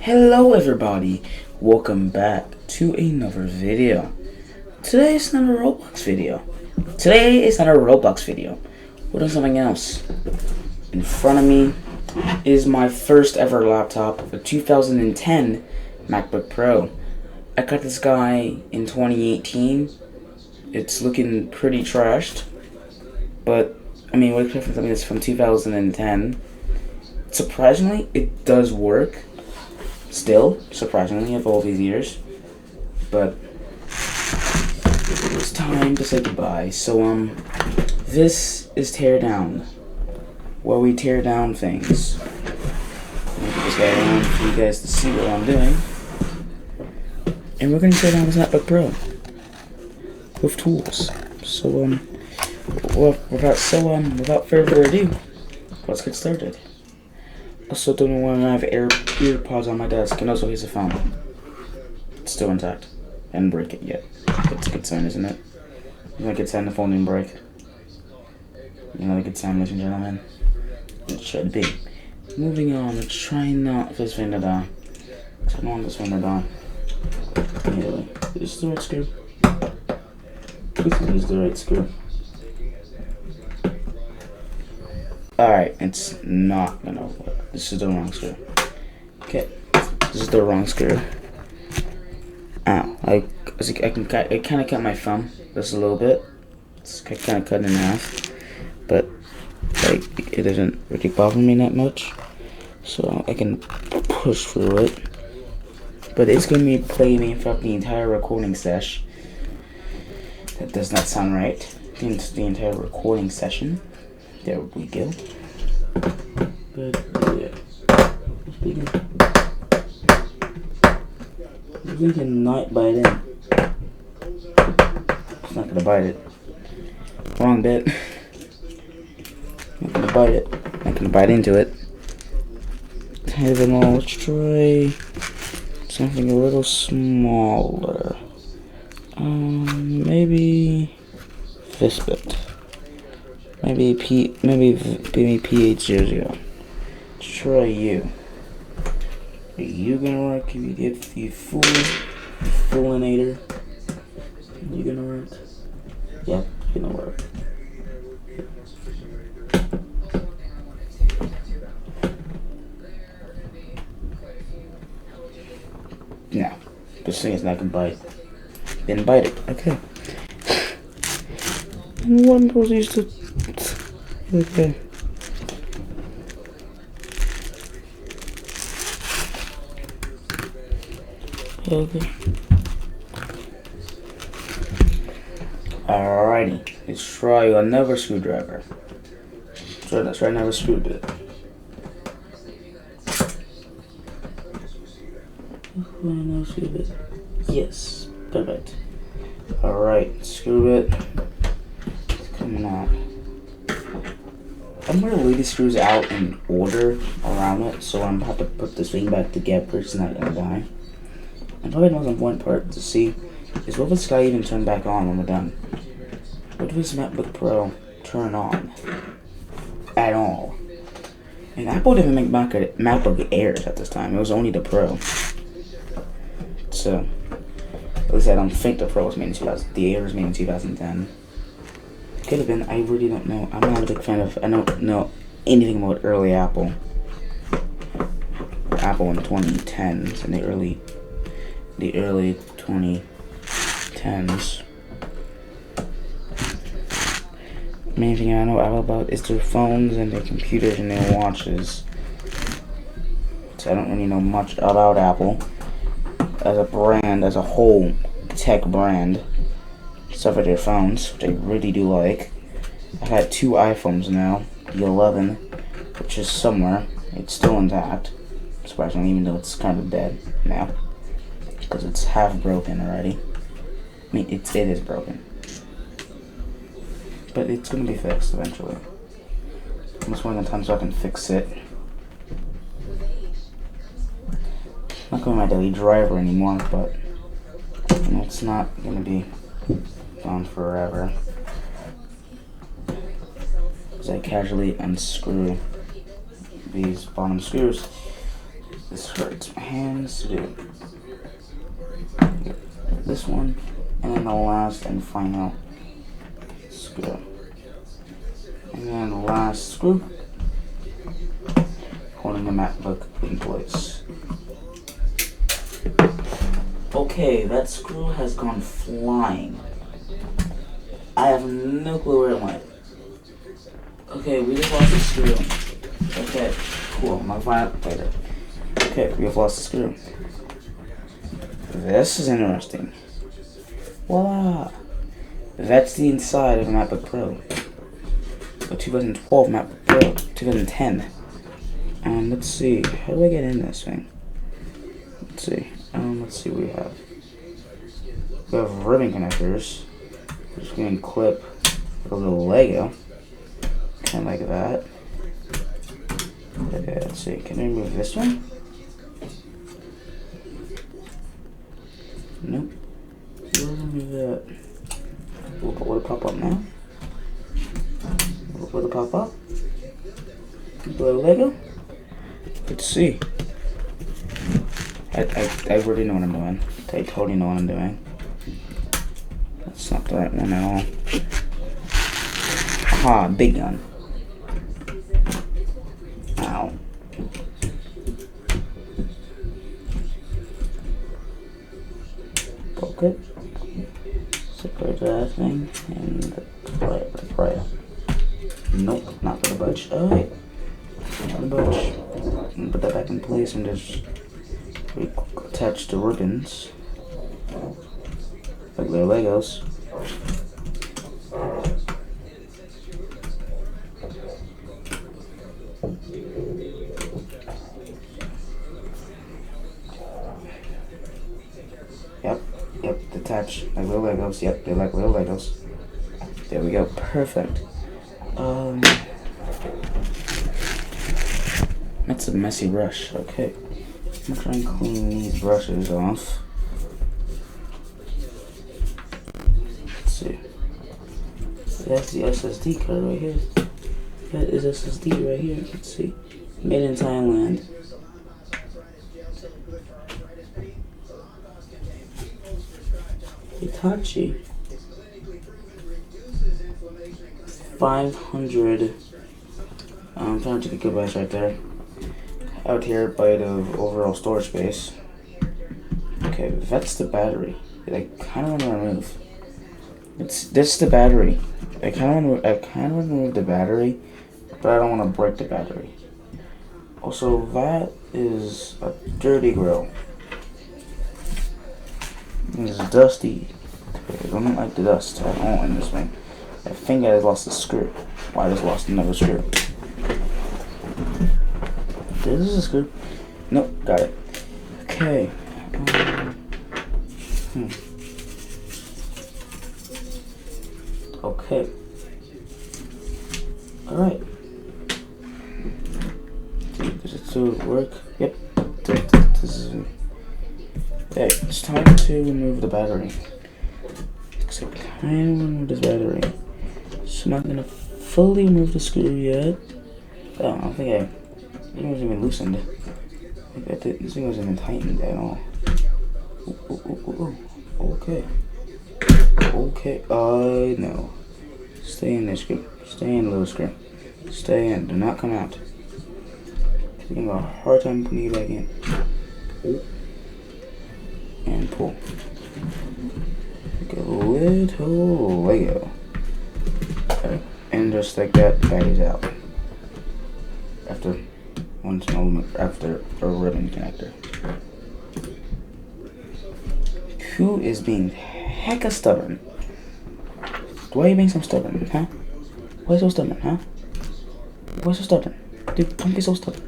Hello everybody, welcome back to another video. Today is not a Roblox video. We're doing something else. In front of me is my first ever laptop, a 2010 MacBook Pro. I got this guy in 2018. It's looking pretty trashed, but I mean, what expect from something that's from 2010? Surprisingly, it does work. Still, surprisingly, after all these years. But it was time to say goodbye. So, this is Teardown, where we tear down things. Let me put this guy around for you guys to see what I'm doing. And we're gonna tear down this MacBook Pro with tools. So, without further ado, let's get started. Also, don't want to have earpods on my desk, and also here's a phone. It's still intact. I didn't break it yet. That's a good sign, isn't it? You know, a good sign the phone didn't break. You know, a good sign, ladies and gentlemen. It should be. Moving on, let's try not for this thing to die. Because I don't want this one to die. Anyway, this is the right screw. This is the right screw. Alright, it's not gonna work. This is the wrong screw. Okay, this is the wrong screw. Ow, I kind of cut my thumb just a little bit. It's kind of cut in half, but like it doesn't really bother me that much, so I can push through it. But it's gonna be playing me throughout the entire recording sesh. That does not sound right. The entire recording session. There we go. But yeah, you can not bite in. It's not gonna bite it. Wrong bit. Not gonna bite it. Not gonna bite into it. Let's try something a little smaller. Maybe this bit. Maybe PH00. Let's try you. Are you gonna work? If you get the fullinator, you gonna work? Yep, gonna work. No, this thing is not gonna bite. Didn't bite it. Okay. And what am I supposed to use to? Okay. Okay. Alrighty. Let's try another screwdriver. Let's try another screw bit. Another screw bit. Yes. Perfect. Alright. Screw bit. It's coming out. I'm gonna lay these screws out in order around it, so I'm about to put this thing back together. It's not gonna die. And probably the most important part to see is, will this guy even turn back on when we're done? What does this MacBook Pro turn on? At all. And Apple didn't make MacBook Airs at this time. It was only the Pro. So, at least I don't think the Pro was made in 2000. The Air was made in 2010. Could have been. I really don't know. I'm not a big fan of. I don't know anything about early Apple. Apple in the 2010s and the early 2010s. Main thing I know about is their phones and their computers and their watches. So I don't really know much about Apple as a brand, as a whole tech brand. Except for their phones, which I really do like. I've had 2 iPhones now. The 11, which is somewhere. It's still intact. Surprisingly, even though it's kind of dead now. Because it's half broken already. I mean, it is broken. But it's going to be fixed eventually. I'm just waiting on time so I can fix it. Not going to my daily driver anymore, but you know, it's not going to be on forever. As I casually unscrew these bottom screws. This hurts my hands to do. This one, and then the last and final screw. And then the last screw, holding the MacBook in place. Okay, that screw has gone flying. I have no clue where it went. Okay, we just lost the screw. Okay, cool. I'm gonna find out later. Okay, we have lost the screw. This is interesting. Voila! That's the inside of a MacBook Pro. A 2012 MacBook Pro. 2010. Let's see. How do I get in this thing? Let's see. Let's see what we have. We have ribbon connectors. We're just going to clip a little Lego. Kind of like that. Okay, let's see. Can I remove this one? Nope. Remove that. Will it pop up now? Will it pop up? Little Lego? Let's see. I already know what I'm doing. I totally know what I'm doing. That's not the right one at all. Aha, big gun. Ow. Poke it. Separate that thing and pry it. Nope, not for the budge. Alright. Not the budge. Put that back in place and just attach the ribbons like little Legos. Yep, detach like little Legos. Yep, they're like little Legos. There we go, perfect. That's a messy brush, okay. I'm gonna try and clean these brushes off. Let's see. That's the SSD card right here. That is SSD right here. Let's see. Made in Thailand. Hitachi. 500 gigabytes right there. Out here by the overall storage space. Okay, that's the battery that I kind of want to remove. This the battery. I kind of want to remove the battery, but I don't want to break the battery. Also, that is a dirty grill. It's dusty. I don't like the dust at all in this thing. I think I lost the screw. Well, I just lost another screw. This is a screw. Nope, got it. Okay. Okay. Alright. Does it still work? Yep. This is. Okay, it's time to remove the battery. Except I kind of remove this battery. So I'm not gonna fully remove the screw yet. Oh, I don't think it wasn't even loosened. This thing wasn't even tightened at all. Ooh. Okay. Okay. No. Stay in there, screw. Stay in, little screw. Stay in. Do not come out. You're gonna have a hard time putting it back in. Ooh. And pull. Like a little Lego. Okay. And just like that, the battery's out. After a ribbon connector. Who is being hecka stubborn? Why are you being so stubborn, huh? Why so stubborn, huh? Why so stubborn? Dude, don't be so stubborn.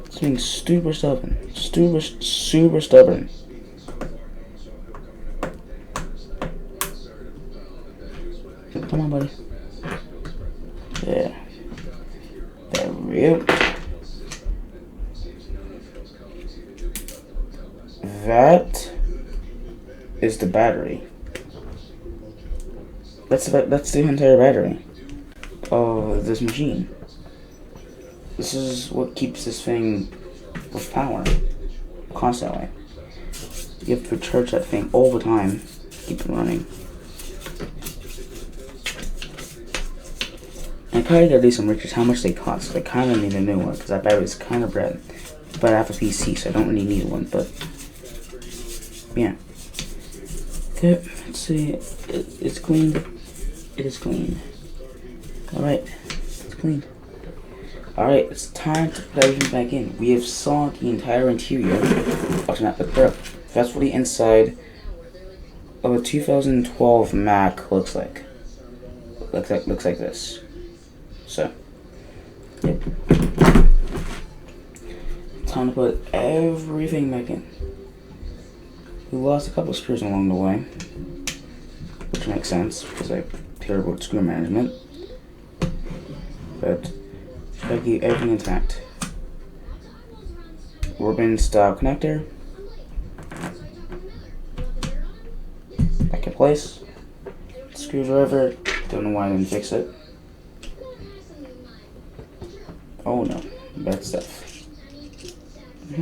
It's being super stubborn. Super stubborn. Come on, buddy. Yeah. There we go. That is the battery. That's the entire battery of this machine. This is what keeps this thing with power constantly. You have to recharge that thing all the time, keep it running. I kind of gotta do some research how much they cost. I kind of need a new one because that battery is kind of red. But I have a PC, so I don't really need one. But yeah. Okay, let's see. It's clean. It is clean. All right, it's clean. All right, it's time to put everything back in. We have saw the entire interior of the MacBook Pro. That's what the inside of a 2012 Mac looks like. Looks like this. So, yep. Time to put everything back in. We lost a couple of screws along the way, which makes sense because I have terrible screw management. But try to keep everything intact. Ribbon style connector. Back in place. Screwdriver. Don't know why I didn't fix it. Oh no, bad stuff. Back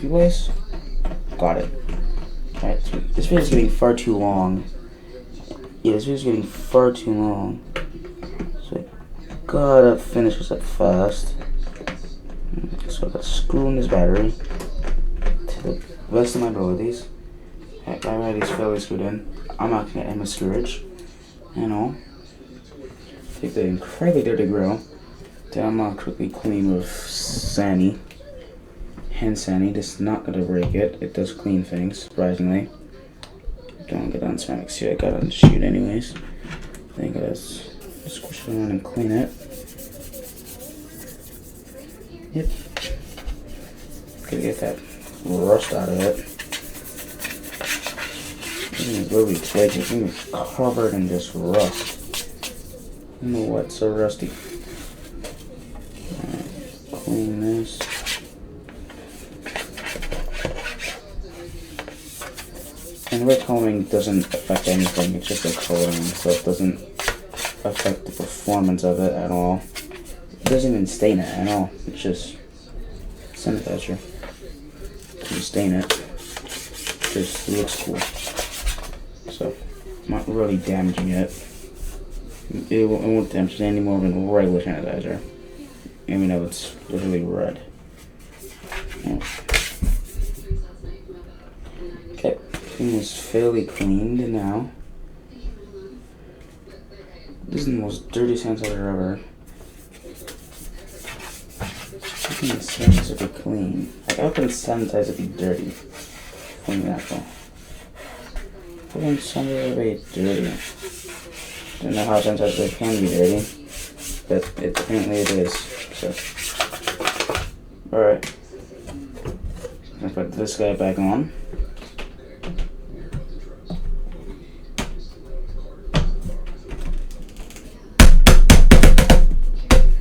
in place. Got it. Alright, so this video is getting far too long. Yeah, this video is getting far too long. So I gotta finish this up fast. So I gotta screw in this battery to the best of my abilities. My battery is fairly screwed in. I'm not gonna end my screwage and all. Take the incredibly dirty grill. Then I'm gonna quickly clean with Sani. Hand Sani. This is not gonna break it. It does clean things, surprisingly. Don't get on ceramics here. I got on the sheet anyways. I think I just squish it around and clean it. Yep. Gotta get that rust out of it. It's literally flaky. This thing is covered in just rust. I don't know what's so rusty. Alright, clean this. And red coloring doesn't affect anything, it's just a coloring, so it doesn't affect the performance of it at all. It doesn't even stain it at all, it's just sanitizer. You stain it, just looks cool. So, not really damaging it. It won't damage it any more than regular sanitizer. Even though it's literally red. Yeah. Okay, everything is fairly cleaned now. This is the most dirty sanitizer ever. How can the sanitizer be clean? Like, how can sanitizer be dirty? Clean that for. How can sanitizer be dirty? I don't know how sanitizer can be dirty, but apparently it is. So, alright. I'm gonna put this guy back on.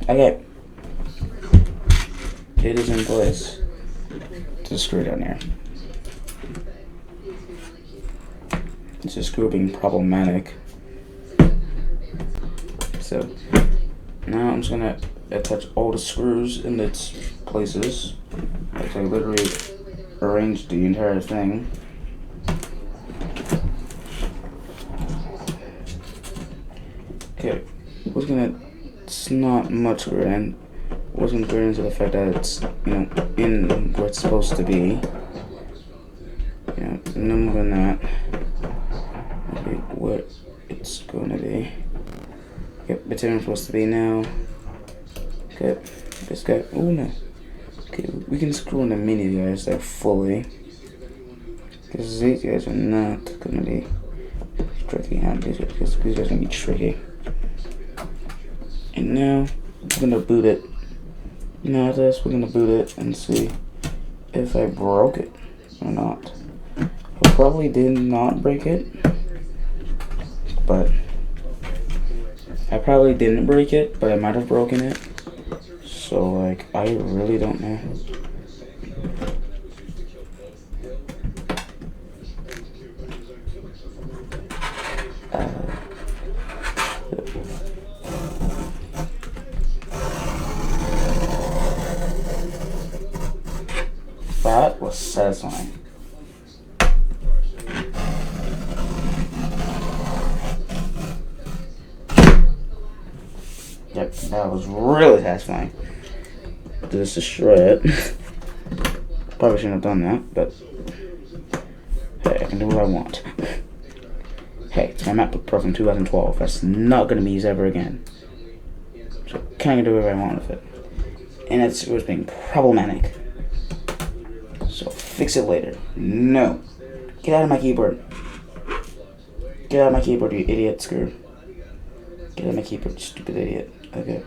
Okay. It is in place. There's a screw down here. It's a screw being problematic. So now I'm just gonna attach all the screws in its places. Like I literally arranged the entire thing. Okay, it's not much grand. Wasn't great into the fact that it's, you know, in where it's supposed to be. You know, no more than that. Okay, what it's gonna be. Yep, it's where it's supposed to be now. Okay, this guy. Oh no. Okay, we can screw in the mini guys like fully. Because these guys are not gonna be tricky. These guys are gonna be tricky. And now we're gonna boot it. Now this, we're gonna boot it and see if I broke it or not. I probably did not break it, but I probably didn't break it, but I might have broken it. So like, I really don't know. satisfying. Yep, that was really satisfying. Just destroy it. Probably shouldn't have done that, but hey, I can do what I want. Hey, it's my MacBook Pro from 2012. That's not going to be used ever again. So can I do whatever I want with it? And it was being problematic. So fix it later. No. Get out of my keyboard. Get out of my keyboard, you idiot screw. Get out of my keyboard, you stupid idiot. Okay.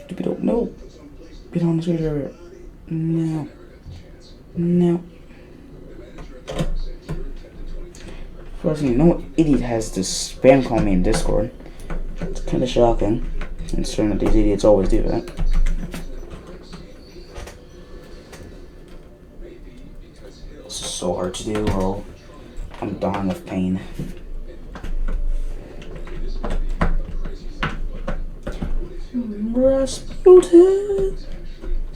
Stupid, no. Get on the screwdriver. No. No. Personally, no idiot has to spam call me in Discord. It's kind of shocking, considering that these idiots always do that. This is so hard to do, bro. I'm dying of pain. Rasputin.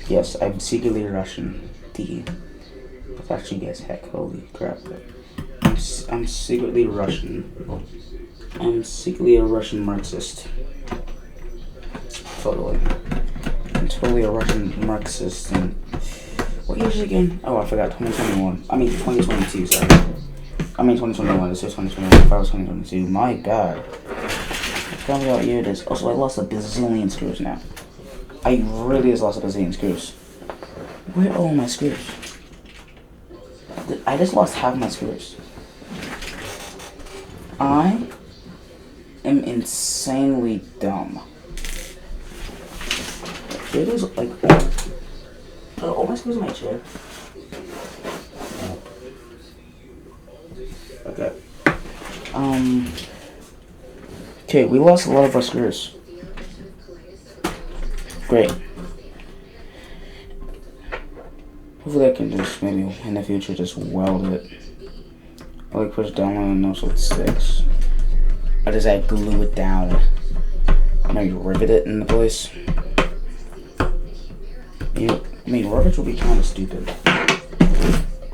Yes, I'm secretly Russian. If actually gets heck, holy crap. I'm secretly Russian. I'm secretly a Russian Marxist. Totally. I'm totally a Russian Marxist. And what year is it again? Oh, I forgot. 2021. I mean 2022. Sorry. I mean 2021. This is 2021. If I was 2022, my God. Tell me what year it is. Also, I lost a bazillion screws now. I really just lost a bazillion screws. Where are all my screws? I just lost half my screws. I am insanely dumb. It is like all my screws in my chair. Okay. Okay, we lost a lot of our screws. Great. Hopefully I can just maybe in the future just weld it. I like push down on it so it sticks. Or does I glue it down? Maybe rivet it into place. Yeah, I mean rivets would be kind of stupid.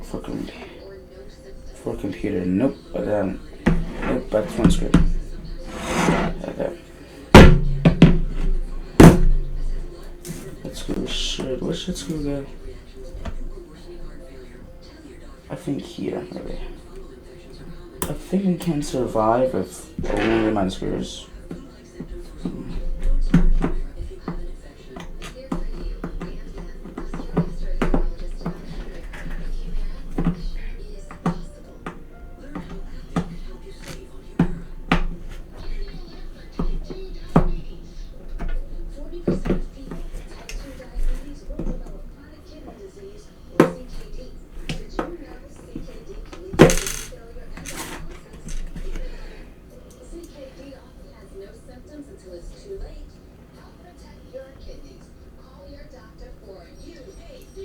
For a computer. Nope, but nope, that's one screw. Okay. That screw should. Where should screw go? I think here, maybe. I think we can survive with only my screws.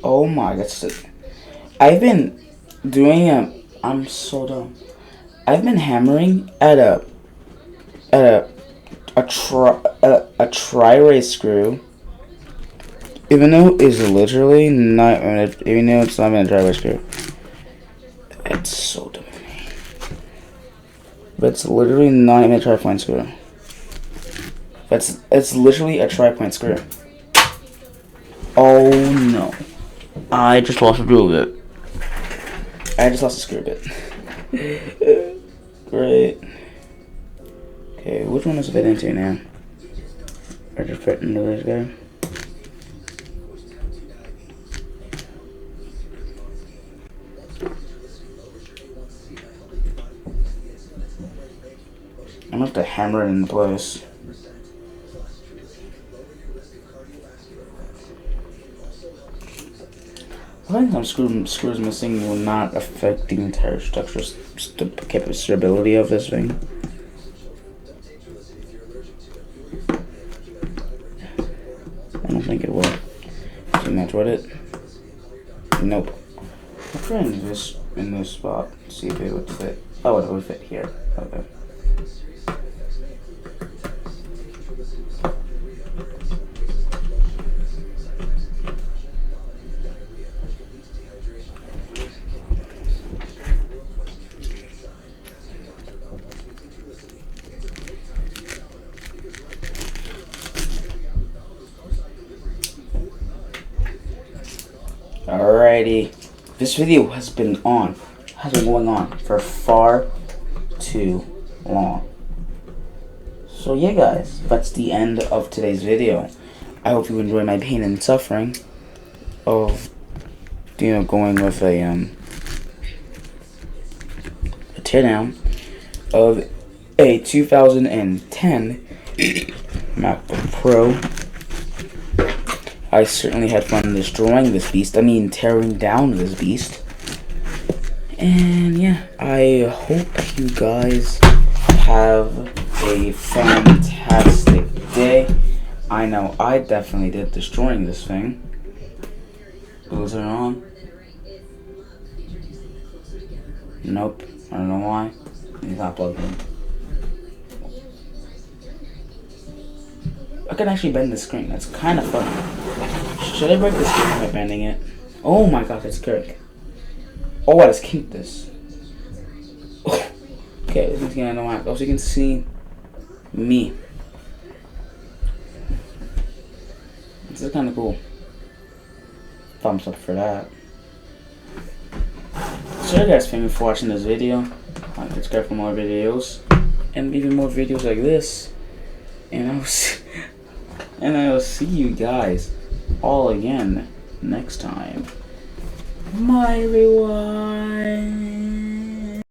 Oh my, that's it. I've been doing I'm so dumb. I've been hammering at a tri-race screw, even though it's literally not. Even though it's not even a tri-race screw. It's so dumb. But it's literally not even a tri-point screw. It's literally a tri-point screw. Oh no. I just lost a screw bit. I just lost a screw bit. Great. Okay, which one does it fit into now? Or just fit into this guy? I'm gonna have to hammer it into place. I think some screws missing will not affect the entire structural stability of this thing. I don't think it will. Can match with it? Nope. I'm trying this in this spot. See if it would fit. Oh, it would fit here. Okay. Alrighty, this video has been going on for far too long. So yeah guys, that's the end of today's video. I hope you enjoy my pain and suffering of, going with a teardown of a 2010 MacBook Pro. I certainly had fun destroying this beast. Tearing down this beast. And yeah, I hope you guys have a fantastic day. I know I definitely did destroying this thing. Those are on. Nope. I don't know why. He's not plugged in. I can actually bend the screen. That's kind of funny. Should I break the screen by bending it? Oh my god, that's Kirk. Oh, I just kinked this. Okay, this is getting annoying. Also, you can see me. This is kind of cool. Thumbs up for that. So guys, thank you for watching this video. Like, subscribe for more videos. And even more videos like this. And I will see you guys all again next time. Bye everyone.